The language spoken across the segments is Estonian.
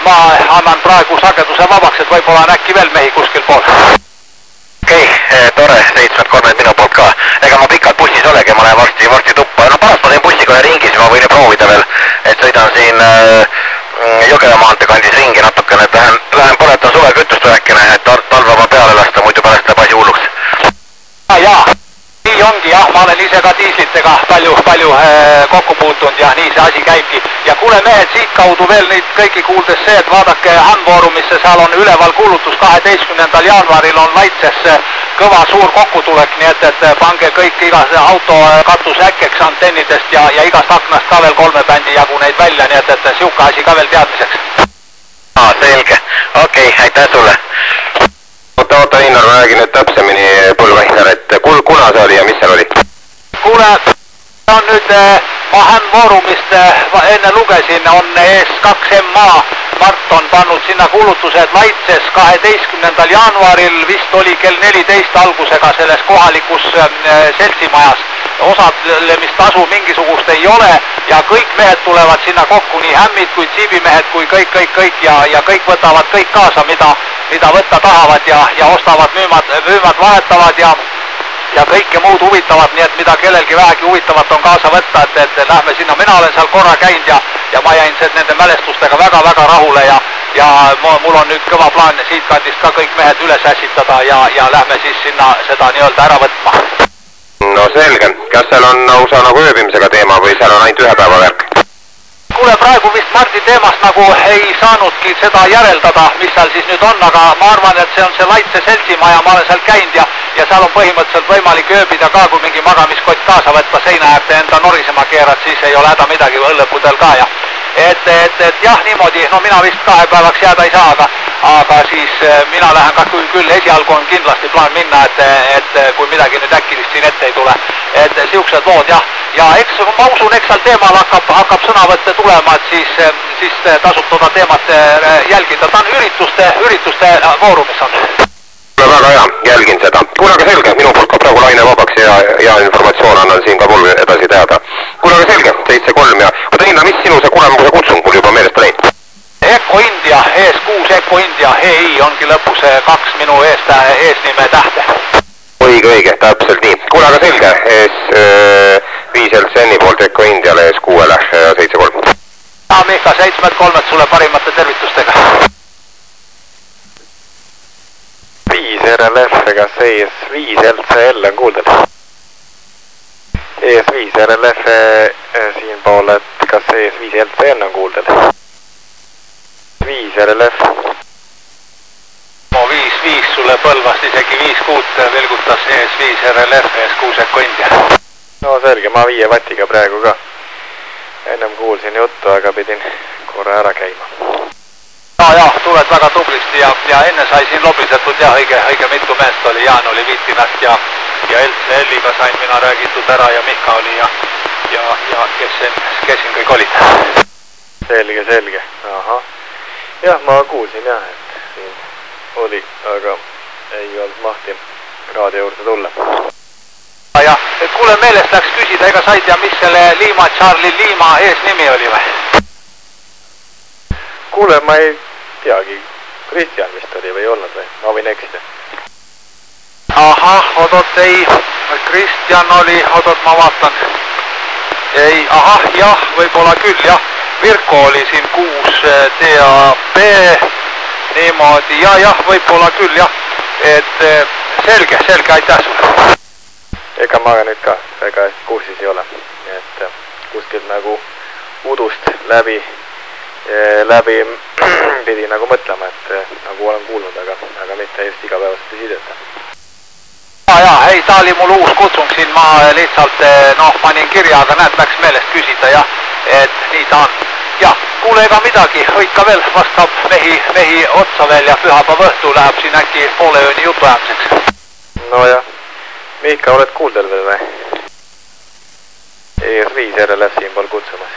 ma annan praegu sageduse vabaks, et võib-olla on äkki veel mehi kuskil pool. Okei, tore, 73 minu poolt ka. Ega ma pikalt bussis olegi, ma lähen varsti tuppa. No pärast ma teen bussiga ühe ringi, siis ma võin proovida veel, et sõidan siin Jõgeva maantee kandis ringi natukene, et lähen põletan suvekütust vähekene, et talveva peale lasta, muidu pärast läheb asi hulluks. Jaa, nii ongi jah, ma olen ise ka diislitega palju kokku puutunud ja nii see asi käibki. Ja kuule mehed, siit kaudu veel nüüd kõiki kuuldes see, et vaadake Hanfoorumisse, seal on üleval kuulutus 12. jaanuaril on Laitses kõva suur kokkutulek, nii et pange kõik igas auto katuse äkkeks antennidest ja igast aknast ka veel 3 bändi jagu neid välja, nii et siuke asi ka veel teadmiseks. Selge, okei, aitäh sulle. Oota, Einar, ma räägin nüüd täpsemini Põlva-Einar, et kuna see oli ja mis seal oli? Kuule, on nüüd ma Hanfoorumist enne lugesin, on ES2MA Mart on pannud sinna kuulutuse, et Laitses 12. jaanuaril vist oli kell 14 algusega selles kohalikus seltsimajas. Osalemistasu mingisugust ei ole ja kõik mehed tulevad sinna kokku, nii hämmid kui tsiibimehed kui kõik ja kõik võtavad kõik kaasa, mida võtta tahavad ja ostavad, müüvad, vahetavad ja kõike muud huvitavat, nii et mida kellelgi vähegi huvitavat on kaasa võtta, et lähme sinna, mina olen seal korra käinud ja ma jäin nende mälestustega väga rahule ja mul on nüüd kõva plaan siitkandist ka kõik mehed üles ässitada ja lähme siis sinna seda nii-öelda ära võtma. No selge, kas seal on lausa nagu ööbimisega teema või seal on ainult ühe päeva värk? Kuule, praegu vist Mardi teemast nagu ei saanudki seda järeldada, mis seal siis nüüd on, aga ma arvan, et see on see Laitse seltsimaja, ma olen seal käinud ja seal on põhimõtteliselt võimalik ööbida ka, kui mingi magamiskott kaasa võtta, seina äärde enda norisema keerad, siis ei ole häda midagi, õllepudel ka ja et jah, niimoodi, no mina vist 2 päevaks jääda ei saa, aga siis mina lähen ka küll esialgu on kindlasti plaan minna, et kui midagi nüüd äkilist siin ette ei tule, et siuksed lood jah. Ja eks ma usun, eks seal teemal hakkab sõnavõtte tulema, et siis tasub toda teemat jälgida. Ta on ürituste foorumis on. Väga hea, jälgin seda. Kuule, aga selge, minu poolt ka praegu laine vabaks ja informatsioon annan siin ka mul edasi teada. Kuule, aga selge, 7-3 ja Einar, mis sinu see kulemuse kutsung mul juba meelest oli? Eko India, ES6 Eko India, EI ongi lõpus 2 minu eesnime tähte. Õige, täpselt nii. Kuule, aga selge, ES5 LCN-i poolt Eko Indiale ES6-le 7-3. Ja Mihka, 7-3 sulle parimate tervitustega. 5 RLF, kas ES5 LCL on kuuldel? ES5 RLF siin pool, et kas ES5 LCN on kuuldel? 5 RLF. 5-5 sulle Põlvast isegi 5-6 vilgutas ES5 RLF, ES6 Eko India. No selge, ma 5 vatiga praegu ka. Ennem kuulsin juttu, aga pidin korra ära käima. Jah, tuled väga tublisti ja enne sai siin lobisetud ja õige mitu meest oli, Jaan oli Viitinast ja LCL-iga sain mina räägitud ära ja Mihka oli ja kes siin kõik olid. Selge, ahah. Jah, ma kuulsin jah, et siin oli, aga ei olnud mahti raadio juurde tulla. Ja, et kuule meelest läks küsida, ega sa ei tea, mis selle Lima Charlie Lima eesnimi oli või? Kuule, ma ei teagi, Kristjan vist oli või ei olnud või? Ma võin eksida. Ahah, ei, Kristjan oli, ma vaatan. Ei, jah, võib-olla küll, jah. Virko oli siin 6 DAB, niimoodi, jah, võib-olla küll, jah. Et selge, aitäh sulle. Ega ma nüüd ka väga kursis ei ole, et kuskilt nagu udust läbi pidi nagu mõtlema, et nagu olen kuulnud, aga mitte just igapäevast sideta. Ei, ta oli mul uus kutsung siin, ma lihtsalt, panin kirja, aga näed, läks meelest küsida ja et nii ta on. Ja, kuule ega midagi, hoidka veel, vastab mehi otsa veel ja pühapäeva õhtu läheb siin äkki poole ööni jutu ajamiseks. No jah. Mihka, oled kuuldel veel või? ES5 RLF siin pool kutsumas.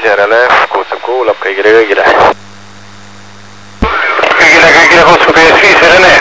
järele kutsub, kuulab kõigile. Kõigile kutsub ES5 Rene.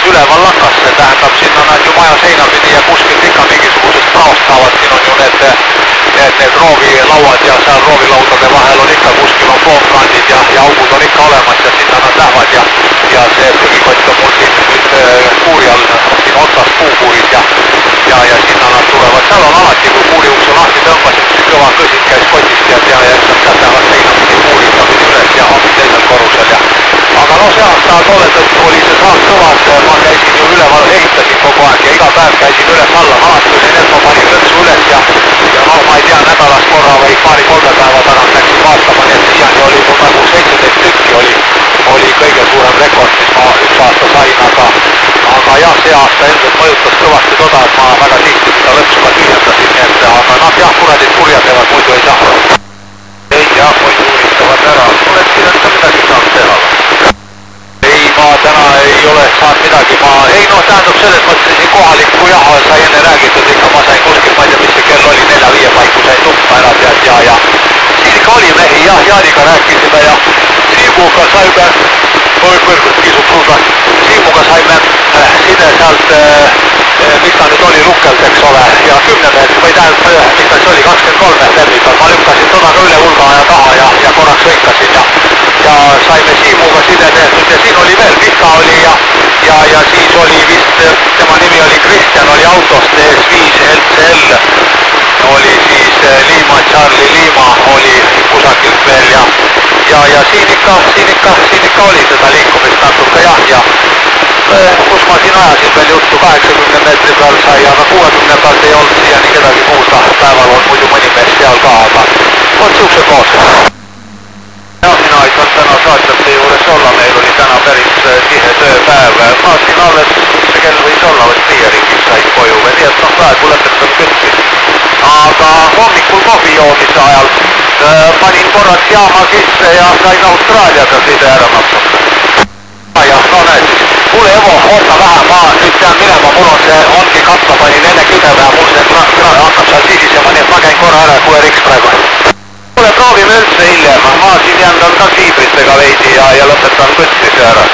Üleval lakas, see tähendab, sinna nad ju maja seina pidi ja kuskilt ikka mingisugusest praost saavad, siin on ju need roovilauad ja seal roovilaudade vahel on ikka kuskil on foomkandid ja augud on ikka olemas ja sinna nad lähevad ja see prügikott on mul siin nüüd kuuri all siin otsas puukuuris ja sinna nad tulevad, seal on alati, kui kuuriuks on lahti tõmbasid, siis kõva kõsid käis kotist ja sealt lähevad seina pidi kuurita pidi üles ja on teisel korrusel aga no see aasta tolle tõttu oli see saak kõvas, ma käisin ju üleval, ehitasin kogu aeg ja iga päev käisin üles-alla, alati oli need, ma panin lõksu üles ja no ma ei tea, nädalas korra või paari-kolme päeva tagant läksin vaatama, nii et siiani oli mul nagu 17 tükki oli kõige suurem rekord, mis ma üks aasta sain, aga jah, see aasta ilmselt mõjutas kõvasti toda, et ma väga tihti seda lõksu ka tühjendasin, nii et aga nad jah, kuradid kurja teevad, muidu ei saa. Ei jah, muidu unistavad ära, oled siin üldse midagi saanud teha? Ma täna ei ole saanud midagi, tähendab selles mõttes siin kohalikku jah, sai enne räägitud ikka, ma sain kuskilt, ma ei tea, mis see kell oli, 4-5 paiku sain tuppa ära tead ja siin ikka oli mehi jah, Jaaniga rääkisime ja Siimuga saime, Siimuga saime side sealt, mis ta nüüd oli Lukelt, eks ole, ja 10 meetrit või tähendab, mis ta siis oli, 23 meetrit, ma lükkasin toda ka üle hulga ja taha ja korraks lõikasin ja saime Siimuga side tehtud ja siin oli veel Pihka oli ja siis oli vist, tema nimi oli Kristjan, oli autost ES5 LCL, oli siis Lima, Charlie Lima oli kusagilt veel ja siin ikka oli seda liikumist natuke ja kus ma siin ajasin veel juttu, 80 meetri peal sai, aga 60 pealt ei olnud siiani kedagi muud, päeval on muidu mõni mees seal ka, aga vot siuksed lood. Ja mina ei saanud täna saatjate juures olla, meil oli täna päris tihe tööpäev. Ma siin alles, see kell võis olla vist 5 ringis sain koju või nii, et praegu lõpetan kütsi. Aga hommikul kohvi joomise ajal panin korraks jaama sisse ja sain Austraaliaga sõide ära maksnud. Ja no näed siis. Kuule Evo, oota vähe, ma nüüd pean minema, mul on see, ongi katla panin enne küdeve ja mul see hakkab seal sisisema, nii et ma käin korra ära QR-X praegu. Kuule, proovime üldse hiljem, ma siin jään ka kiibritega veidi ja lõpetan kütmise ära.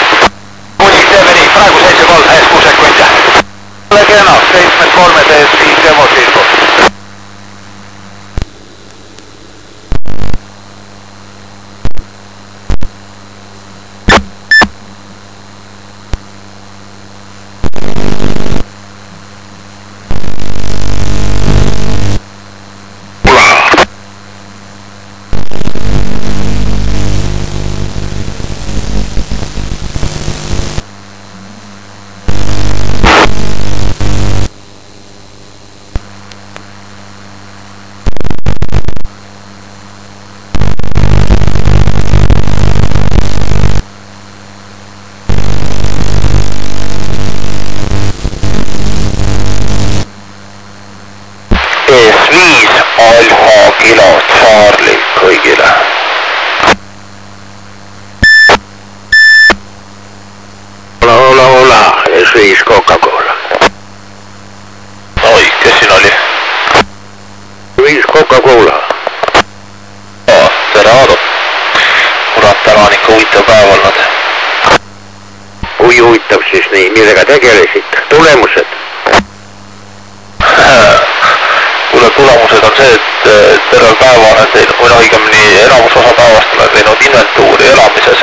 Kuni teeme nii, praegu 7-3 ees 6 sekundi. Ole kena, 7-3 ees 5 Evo siisko. Alfa kilo Charlie kõigile. Ola, S5 Coca-Cola. Oi, kes siin oli? 5 Coca-Cola. Tere Aadu. Kurat, täna on ikka huvitav päev olnud. Kui huvitav siis nii, millega tegelesid? Tulemused? Tulemused on see, et terve päeva olen teinud, või õigemini enamus osa päevast olen teinud inventuuri elamises.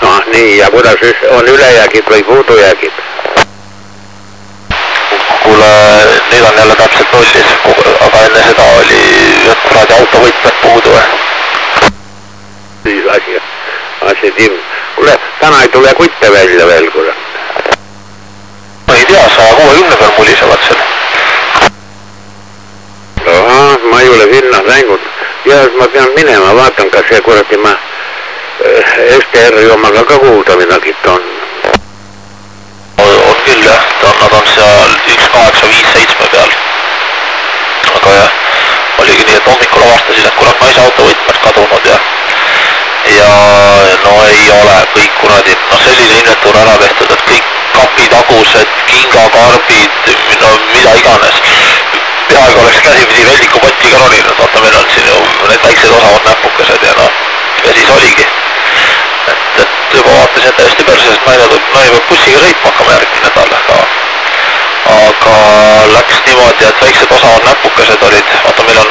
No nii, ja kuidas on ülejäägid või puudujäägid? Kuule, nüüd on jälle täpselt nullis, aga enne seda oli kuradi autovõtmed puudu. Siis asi Tim. Kuule, täna ei tule kutte välja veel, kuule. Ma ei tea, 160 peal mulisevad seal. Ma ei ole sinna läinud ja ma pean minema, vaatan, kas see kuradi ma STR-i omaga ka kuulda midagi on. On küll jah, nad on seal 1857 peal. Aga jah, oligi nii, et hommikul avastasin, et kurat naise autovõtmed kadunud ja no ei ole kõik kuradi, no selline inventuur ära tehtud, et kõik kapitagused, kingakarbid, no mida iganes. Peaaegu oleks käsipidi veldikupotti ka roninud, vaata meil on siin ju need väiksed osavad näpukesed ja noh, ja siis oligi. Et juba vaatasin täiesti persest, naine peab bussiga sõitma hakkama järgmine nädal, aga läks niimoodi, et väiksed osavad näpukesed olid, vaata meil on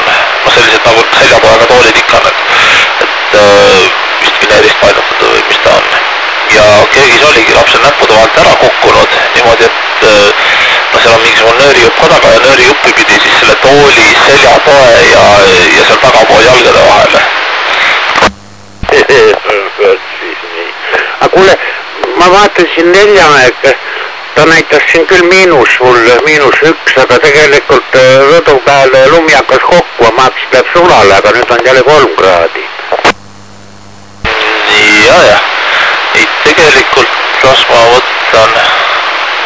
sellised nagu seljapoega toolid ikka need, et vist vineerist painutatud või mis ta on. Ja köögis oligi lapsel näppude vahelt ära kukkunud niimoodi, et no seal on mingisugune nöörijupp ka taga ja nöörijuppi pidi siis selle tooli seljatoe ja seal tagapool jalgade vahele. Siis nii. Aga kuule, ma vaatasin Neljamäega, ta näitas siin küll -1, aga tegelikult rõdu peal lumi hakkas kokku, ma hakkas peab sulale, aga nüüd on jälle 3 kraadi. Jah. Ei, tegelikult las ma võtan,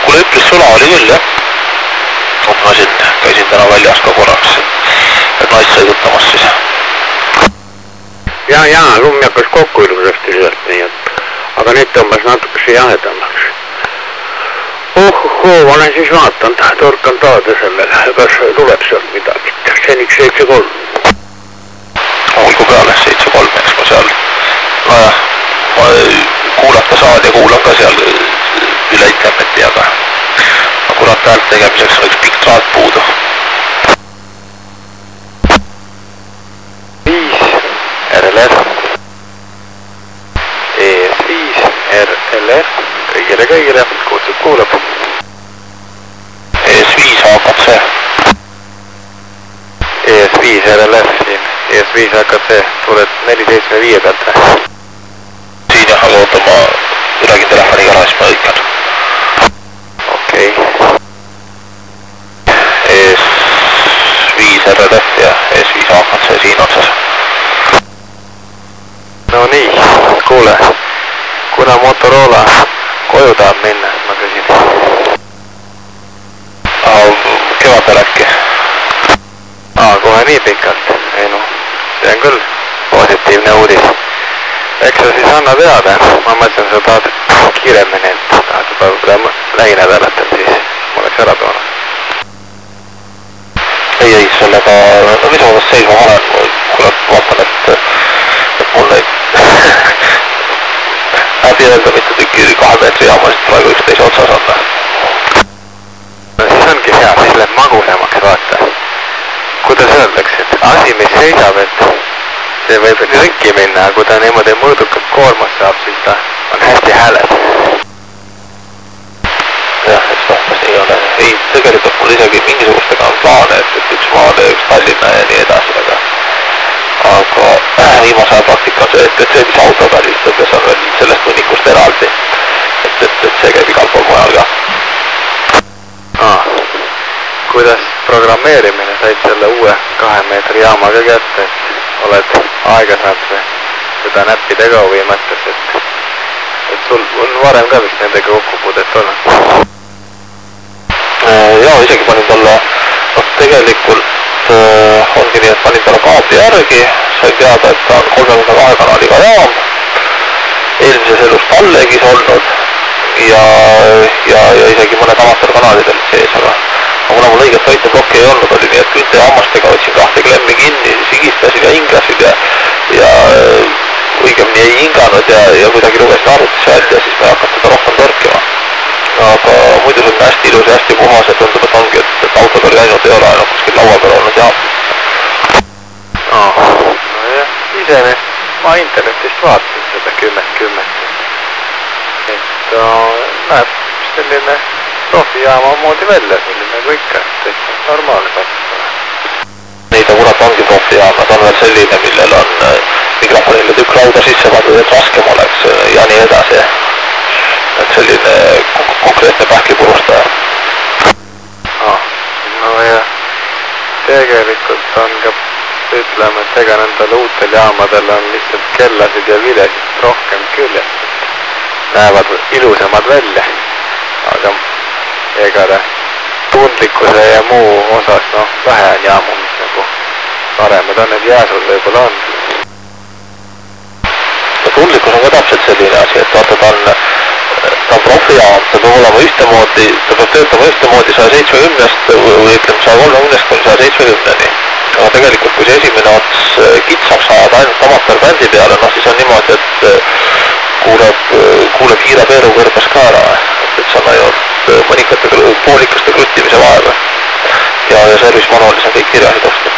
kuule üpris sula oli küll jah. Ma käisin täna väljas ka korraks, et naist sõidutamas siis. Jaa, lumi hakkas kokku ilusasti sealt, nii et, aga nüüd tõmbas natukese jahedamaks. Ma olen siis vaatanud, torkan taada sellega, kas tuleb sealt midagi. Seniks 7-3. Olgu peale 7-3, eks ma seal, nojah, ma kuulata saan ja kuulan ka seal üle interneti, aga kurat häält tegemiseks on üks pikk traat puudu. 5 RLR ES5 RLR kõigile, kutsub kuulab. ES5 HKC ES5 RLR siin, ES5 HKC, tuled 475 pealt. Siin jah, aga oota, ma räägin telefoniga ära, siis ma õikan. Okei. ES5 RLF ja ES5 HKC siin otsas. No nii, kuule, koju tahab minna, et ma küsin. Kevadel äkki? Kohe nii pikalt. Ei no, see on küll positiivne uudis. Eks sa siis anna teada. Ma mõtlen, sa tahad kiiremini, et tahad juba lähinädalatel siis ma oleks ära toonud. Ei, sellega, no mis ma vast seisma olen, kuule vaatan, et mul neid häbi öelda mitu tükki 2 meetri jaamasid praegu üksteise otsas on. No siis ongi hea, siis läheb magusamaks, vaata. Kuidas öeldakse, et asi, mis seisab, et see võib rikki minna, kui ta niimoodi mõõdukalt koormust saab, siis ta on hästi hääles. Jah, eks tahtas nii ole. Ei, tegelikult mul isegi mingisugustega on plaane, et üks maale, üks Tallinna ja nii edasi, aga viimase aja praktika on see, et see, mis autoga lihtsalt, kes on veel sellest hunnikust eraldi, et see käib igal pool mujal ka. Kuidas programmeerimine said selle uue 2 meetri jaamaga kätte, et oled aega saanud seda näppida ka või mõttes, et sul on varem ka vist nendega kokkupuudet olnud? Jaa, isegi panin talle, tegelikult ongi nii, et panin talle kaabli järgi, sain teada, et ta on 32 kanaliga jaam, eelmises elus tallegis olnud ja isegi mõned amatöörkanalid olid sees, aga kuna mul õiget toiteplokki ei olnud, oli nii, et künte ja hammastega võtsin 2 klemmi kinni, siis higistasin ja hingasin ja õigemini ei hinganud ja kuidagi lugesin arvutis välja, siis me hakkas teda rohkem torkima. Aga muidu see on hästi ilus ja hästi puhas ja tundub, et ongi, et autod oli ainult, ei ole ainult kuskil laua peal olnud jaam. Nojah, iseenesest ma internetist vaatasin seda 10-10. Et näeb selline profijaama moodi välja, selline kui ikka, täitsa normaalne sats. Neid on kurat ongi profijaam, nad on veel selline, millel on mikrofonile tükk lauda sisse pandud, et raskem oleks ja nii edasi. Et selline konkreetne pähklipurustaja. No ja tegelikult on ka, ütleme, et ega nendel uutel jaamadel on lihtsalt kellasid ja vilesid rohkem küljes. Näevad ilusamad välja, aga ega ta tundlikkuse ja muu osas, noh, vähe on jaamu, mis nagu paremad on, need jääsud võib-olla on. Tundlikkus on ka täpselt selline asi, et vaata ta on profijaam, ta peab olema ühtemoodi, ta peab töötama ühtemoodi 170-st või ütleme 130-st kuni 170-ni. Aga tegelikult kui see esimene ots kitsaks ajada ainult amatöörbändi peale, noh siis on niimoodi, et kuuleb hiire peeru kõrbes ka ära, et see on ainult mõnikate poolikaste kruttimise vaeva. Ja service manualis on kõik kirjasid osta.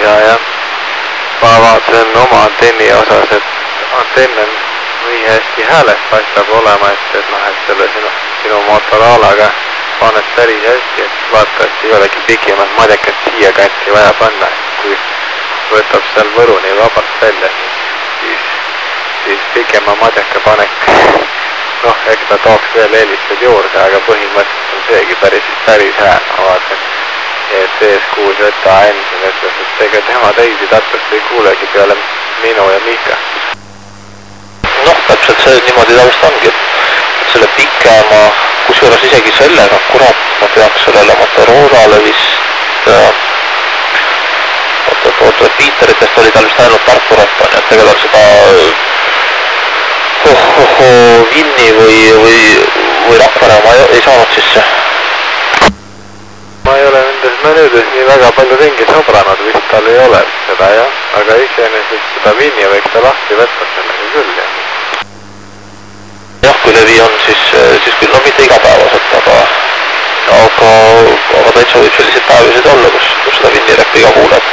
Ja ma vaatasin oma antenni osas, et antenn on nii hästi hääles paistab olema, et selle sinu Motorolaga paned päris hästi, et vaata, et ei olegi pikimat madekat siia kanti vaja panna, kui võtab seal võruni vabalt välja, siis pikema madeka panek, noh, eks ta tooks veel eelised juurde, aga põhimõtteliselt on seegi päris hää, ma vaatan, et ES6 võtta Ensen ütles, et ega tema teisi Tartust ei kuulegi peale minu ja Miika. Noh, täpselt see niimoodi tavaliselt ongi, et selle pikema, kusjuures isegi sellega, kurat, ma peaks sellele Motorolale vist Piiteritest oli tal vist ainult Tartu rehta, nii et tegelikult seda Vinni või Rakvere ma ei saanud sisse. Ma ei ole nendes menüüdes nii väga palju ringi sobranud, vist tal ei ole seda jah, aga iseenesest seda Vinni võiks ta lahti võtta sellega küll jah. Jah, kui levi on, siis küll, no mitte igapäevaselt, aga täitsa võib selliseid päevisid olla, kus seda Vinni reppiga kuuleb.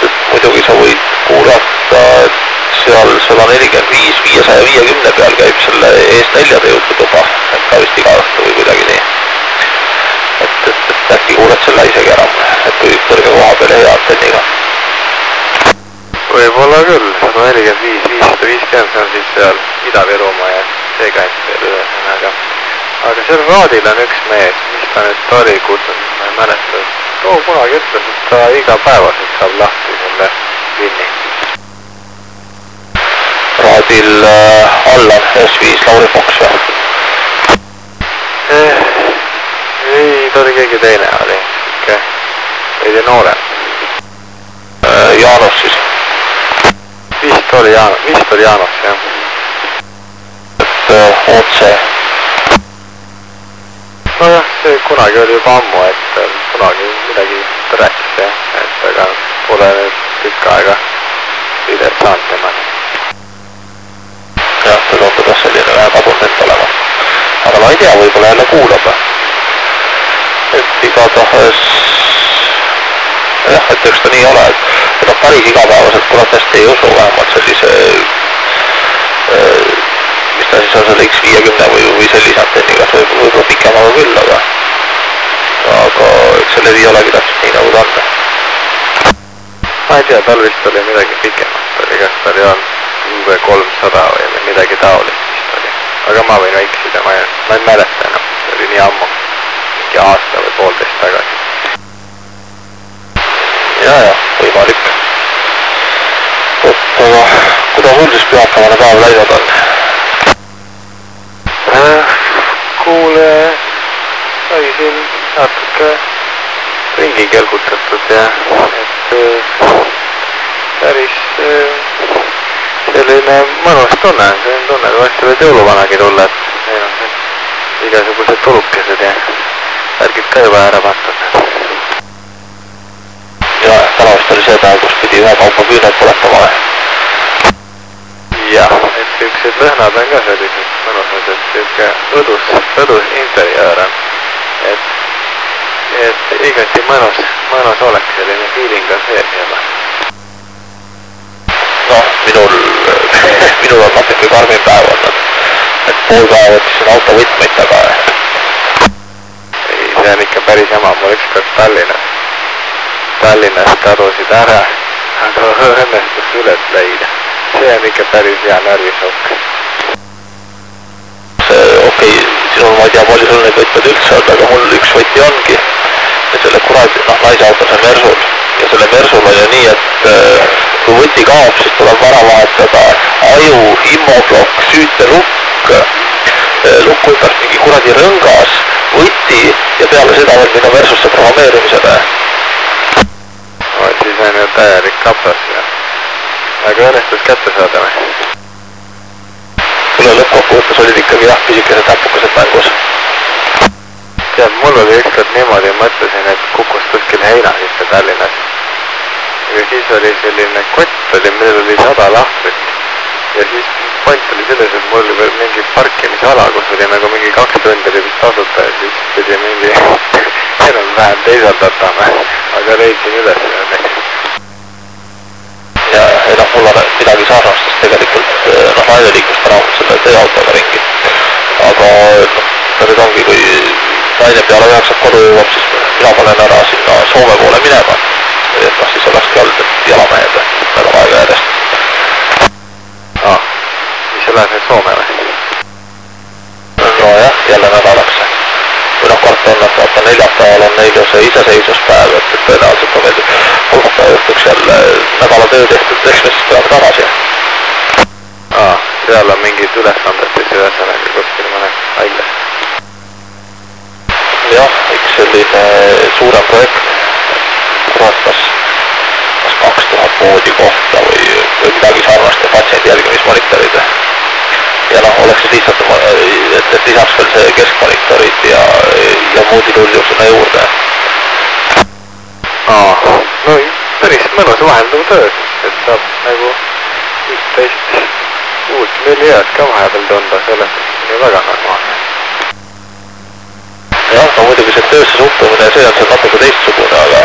Et muidugi sa võid kuulata, et seal 145, 550 peal käib selle ES4-de jututuba, et ka vist iga õhtu või kuidagi nii. Et äkki kuuled selle isegi ära, et kui kõrge koha peal ja hea antenniga. Võib-olla küll, 145, 550, see on siis seal Ida-Virumaa ja see kant veel ühesõnaga. Aga seal raadil on üks mees, mis ta nüüd oli kutsunud, ma ei mäleta. Kunagi ütles, et ta igapäevaselt saab lahti selle Vinni. brigaadil Allan S5 Lauri Fox või? Ei, ta oli keegi teine, oli siuke veidi noorem. Jaanos siis? Vist oli Jaanos, jah. Et otse? Nojah, see kunagi oli juba ammu, et kunagi midagi rääkis, jah, et aga pole nüüd tükk aega videot saanud temani. Jah, ta tundub jah selline vähe kadunud olema. Aga ma ei tea, võib-olla jälle kuulab. Et igatahes jah, et eks ta nii ole, et päris igapäevaselt kuratasti ei usu vähemalt sellise mis ta siis on selle X50 või sellise antenniga, võib-olla pikemaga küll, aga eks see levi olegi täpselt nii nagu ta on. Ma ei tea, tal vist oli midagi pikemat, oli kas ta oli olnud UV300 või midagi taolist vist oli. Aga ma võin eksida, ma ei mäleta enam, see oli nii ammu, mingi aasta või poolteist tagasi. Ja, võimalik. Aga kuidas sul siis pühapäevane päev läinud on? Kuule, sai siin natuke ringi kelgutatud ja et päris selline mõnus tunne, selline tunne, et varsti võid jõuluvanagi tulla, et meil on siin igasugused tulukesed ja värgid ka juba ära pandud. Ja täna vist oli see päev, kus pidi ühe kaupa küüned põletama. Jah, et siuksed lõhnad on ka sellised mõnusad, et siuke õdus interjöör on, et igati mõnus oleks, selline feeling on sees juba. Noh, minul on natuke karmim päev olnud, et pool päev võtsin auto võtmeid taga. Ei, see on ikka päris jama, mul ükskord Tallinnas tadusid ära, aga õnnestus üles leida. See on ikka päris hea närvisokk. Okei, sinul ma ei tea, palju sul neid võtmed üldse on, aga mul üks võti ongi. Ja selle kuradi, naise autos on Mersul. Ja selle Mersul on ju nii, et kui võti kaob, siis tuleb vara vahetada aju, immoblokk, süütelukk, lukk võtaks mingi kuradi rõngas, võti ja peale seda veel minna Mersusse programmeerimisele. Siis on ju täielik kapas ja aga õnnestus kätte saada või? Sulle lõppkokkuvõttes olid ikkagi jah, pisikesed täpukesed mängus. Tead, mul oli ükskord niimoodi, mõtlesin, et kukkus kuskil heina sisse Tallinnas. Ja siis oli selline kott oli, millel oli 100 lahtrit. Ja siis point oli selles, et mul oli veel mingi parkimisala, kus oli nagu mingi 2 tundi oli vist tasuta ja siis pidi mingi enam-vähem teisaldatama, aga leidsin üles õnneks. Ja mul on midagi sarnastest tegelikult naine liikus tänavalt selle tööautoga ringi. Aga nüüd ongi, kui naine peale 9 kodu jõuab, siis mina panen ära sinna Soome poole minema. Et siis olekski olnud, et jalamehed väga aega järjest. Mis sa lähed nüüd Soome või? No jah, jälle nädalaks. Või kord on, et vaata neljapäeval on neil ju see iseseisvuspäev, et tõenäoliselt on meil kolmapäeva õhtuks jälle nädala töö tehtud, eks me siis peame tagasi. Seal on mingid ülesanded ühesõnaga kuskil mõnes haiglas. Jah, üks selline suurem projekt. Kas 2000 voodi kohta või midagi sarnast ja patsiendi jälgimismonitorid. Ja oleks siis lihtsalt, et lisaks veel see keskmonitorid ja muud ilulju sinna juurde. No päris mõnus vahelduv töö, et saab nagu 11 uut miljööd ka vahepeal tunda, sellest on väga normaalne. Jah, no muidugi see töösse suhtumine, see on seal natuke teistsugune, aga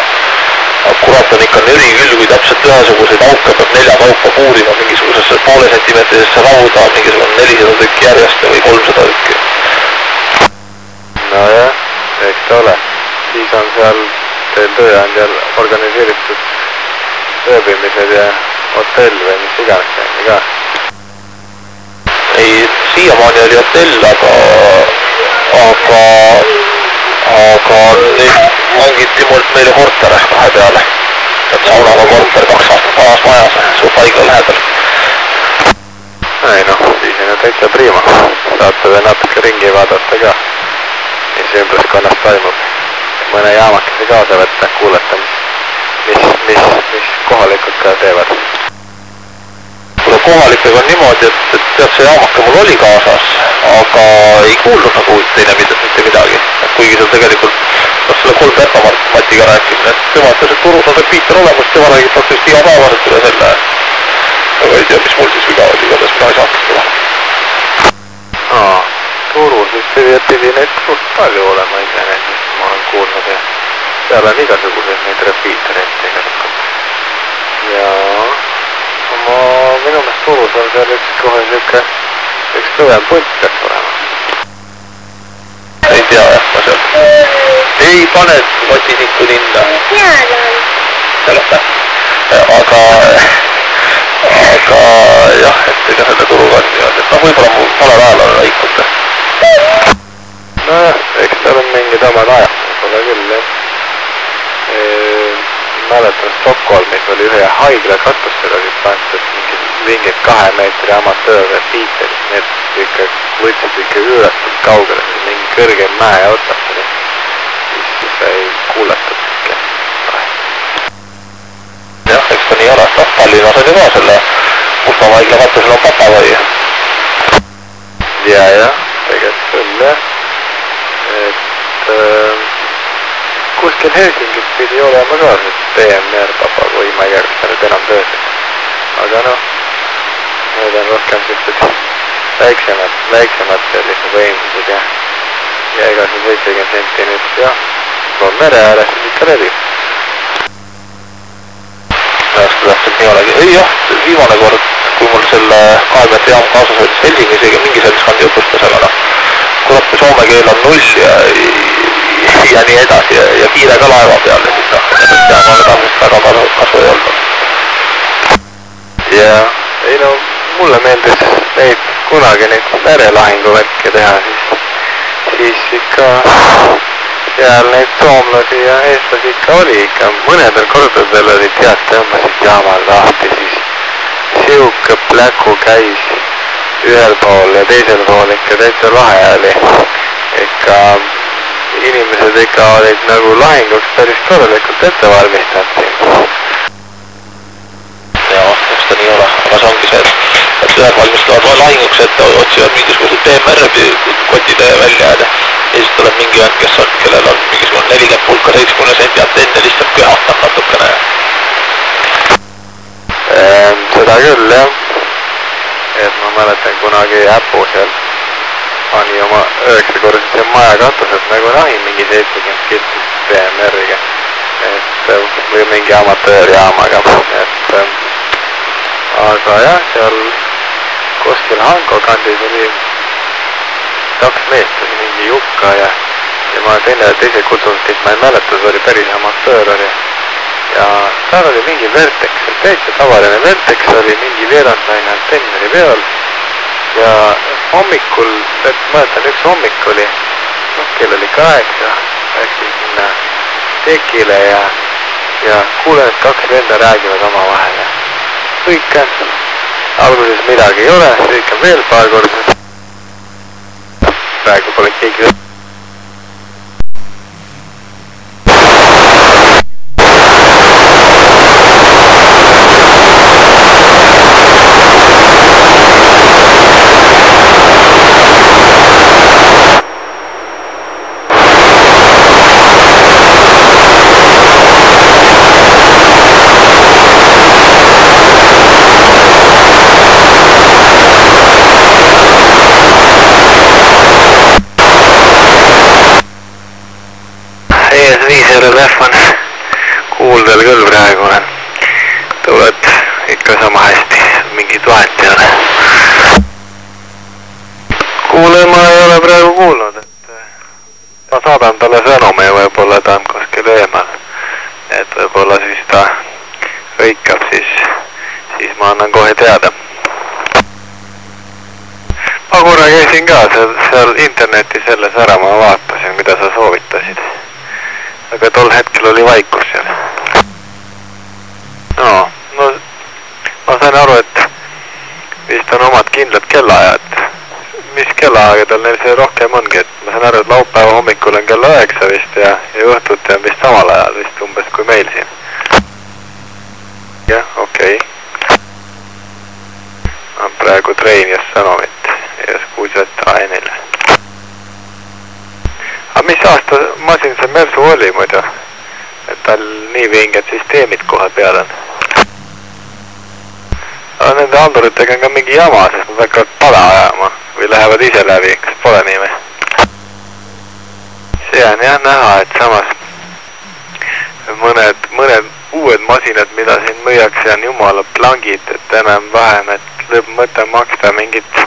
kurat on ikka nüri küll, kui täpselt ühesuguseid auke peab 4 kaupa puurima mingisugusesse poole sentimeetrisesse rauda, mingisugune 400 tükki järjest või 300 tükki. No jah, eks ta ole. Siis on seal teil tööandjal organiseeritud ööbimised ja hotell või mis iganes käimi ka. Ei, siiamaani oli hotell, aga nüüd mangiti mult meile korter vahepeale. Et saunaga korter 2 aastat vanas majas, suur paigla lähedal. ei noh, siis on ju täitsa prima. Saate veel natuke ringi vaadata ka, mis ümbruskonnas toimub. Mõne jaamakese kaasa võtta, kuulata, mis kohalikud ka teevad. Kohalikega on niimoodi, et tead, see jaamake mul oli kaasas, aga ei kuulnud nagu teine mitte midagi. Kuigi seal tegelikult selle 3 Perpa-Matiga rääkisin, et tema ütles, et Turus on repiiter olemas, tema räägib praktiliselt igapäevaselt üle selle. Aga ei tea, mis mul siis viga oli, igatahes mina ei saanud seda. Turus vist pidi neid suht palju olema iseenesest, ma olen kuulnud ja seal on igasuguseid neid repiitereid tegelikult. Ja minu meelest Turus on seal kohe üks kõvem punt peaks olema. Ei tea jah, ma seal. Ei pane notinikku linna. Seal on. Aga jah, et ega selle turuga on niimoodi, et võib-olla mu valel ajal on laiknud. Nojah, eks seal on mingid omad ajad, võib-olla küll jah. Mäletan Stockholmis oli ühe haigla katustel oli pandud mingid 2 meetri amatöörrepiiterid, need ikka võtsid ikka üüratult kaugele, mingi kõrgem mäe otsas oli, siis ei kuulatud ikka. Jah, eks ta nii ole, Tallinnas on ju ka selle Mustamäe haigla katusel on papavoi. Ja, tegelikult küll jah, et kuskil Helsingis pidi olema ka see DMR papavoi, ma ei tea, kas ta nüüd enam töötab. Aga noh, need on rohkem sellised väiksemad sellised võimsused ja ega see 70 senti nüüd jah, on mere ääres ikka levib. Näest täpselt nii olegi. Ei jah, viimane kord, kui mul selle 2 meetri jaam kaasas võttis Helsingis, ega mingi seltskond jutustas, aga noh, kurat, kui soome keel on 0 ja nii edasi ja kiire ka laeva peal ja siis noh, jaama vedamist väga kasu ei olnud. Ja ei no, mulle meeldis neid kunagi neid merelahinguvärke teha, siis ikka seal neid soomlasi ja eestlasi ikka oli ikka. Mõnedel kordadel oli tead tõmbasid jaamal lahti, siis siuke pläku käis ühel pool ja teisel pool ikka täitsa lahe oli. Ikka inimesed ikka olid nagu lahinguks päris korralikult ette valmistanud siin. Jaa, eks ta nii ole, aga see ongi see, et ühed valmistavad lahinguks, et otsivad mingisugused DMR-kotid välja ja siis tuleb mingi vend, kellel on mingisugune 40 pulka 70 sendi antenn ja lihtsalt köhatab natukene. Seda küll jah, et ma mäletan kunagi Äpu seal pani oma 9-kordsed maja katuselt nagu nahi mingi 70 kilti DMR-iga, või mingi amatöörjaamaga, aga jah, seal kuskil Hanko kandis oli 2 meest, oli mingi Jukka ja ma teise kutsunud, kes ma ei mäleta, see oli päris amatöör oli ja seal oli mingi Vertex, täitsa tavaline Vertex oli mingi veerandlaine antenn oli peal ja hommikul, mäletan üks hommik oli, kell oli 8, läksin sinna tekile ja kuulen, et 2 venda räägivad omavahel ja hõikan, alguses midagi ei ole, hõikan veel paar korda, praegu pole keegi ES5 kuuldel küll praegu olen. Tuled ikka sama hästi, mingit vahet ei ole. Kuule, ma ei ole praegu kuulnud, et ma saadan talle sõnumi, võib-olla ta on kuskil eemal. Et võib-olla siis ta hõikab, siis ma annan kohe teada. Ma korra käisin ka seal internetis selles ära, ma vaatasin, mida sa soovitasid. Aga tol hetkel oli vaikus seal. No, ma sain aru, et vist vist on omad kindlad kellaajad. Mis kellaaegadel neil see rohkem ongi, et ma saan aru, et laupäeva hommikul on kell 9 vist ja õhtuti on vist samal ajal vist umbes kui meil siin. Jah, okei. On praegu treenias sõnomit ja kuuset ainile. Aga mis aasta masin see Mersu oli muidu? Et tal nii vinged süsteemid kohe peal on. Aga nende halduritega on ka mingi jama, sest nad hakkavad pada ajama või lähevad ise läbi, kas pole nii või? See on jah näha, et samas mõned uued masinad, mida siin müüakse, on jumala plangid, et enam-vähem, et lõpp mõte maksta mingit,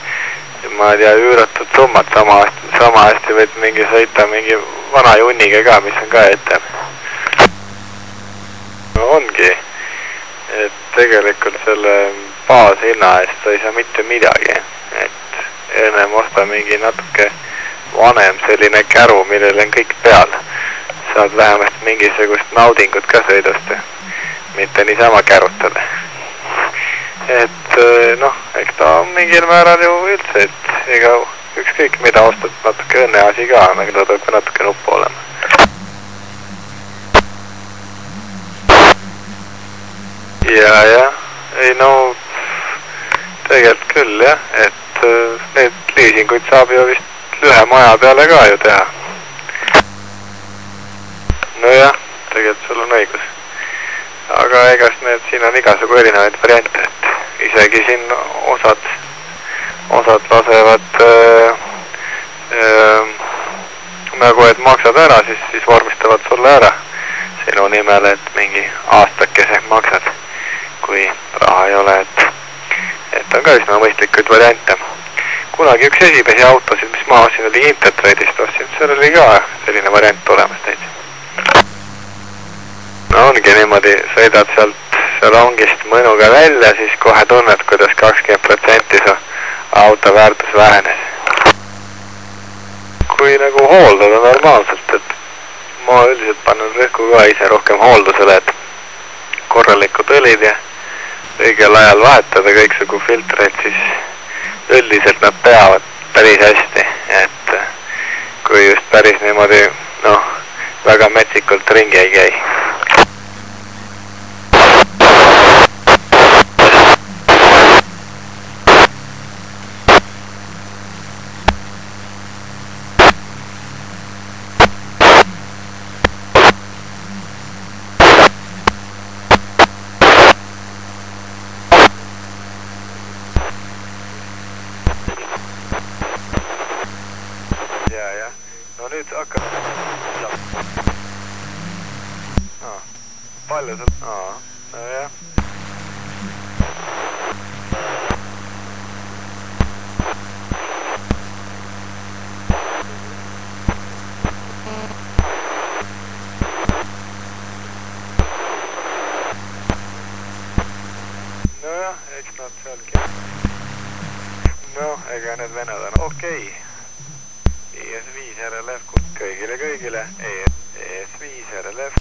ma ei tea, üüratud summat sama hästi võid mingi sõita mingi vana junniga ka, mis on ka ette. No ongi, et tegelikult selle baashinna eest sa ei saa mitte midagi, et ennem osta mingi natuke vanem selline käru, millel on kõik peal. Saad vähemasti mingisugust naudingut ka sõidust, mitte niisama kärutada. Et noh, eks ta on mingil määral ju üldse, et ega ükskõik mida ostad natuke õnneasi ka, aga ta tuleb ka natuke nuppu olema. Ja, ei no tegelikult küll jah, et need liisinguid saab ju vist lühema aja peale ka ju teha. Nojah, tegelikult sul on õigus. Aga egast siin on igasugu erinevaid variante, et isegi siin osad lasevad nagu, et maksad ära, siis vormistavad sulle ära sinu nimel, et mingi aastakese maksad, kui raha ei ole, et on ka üsna mõistlikuid variante. Kunagi üks esimesi autosid, mis ma ostsin, oli Intertrade'ist ostsin, seal oli ka selline variant olemas täitsa. No ongi niimoodi, sõidad sealt rongist mõnuga välja, siis kohe tunned, kuidas 20% su auto väärtus vähenes. Kui nagu hooldada normaalselt, et ma üldiselt panen rõhku ka ise rohkem hooldusele, et korralikud õlid ja õigel ajal vahetada kõiksugu filtreid, siis üldiselt nad peavad päris hästi, et kui just päris niimoodi, noh, väga metsikult ringi ei käi. Ja. No nüüd hakkab... Palju sul... no jah. Nojah, eks nad sealgi... No, ega need venad on okei. ES5 RLF kõigile, ES5 RLF.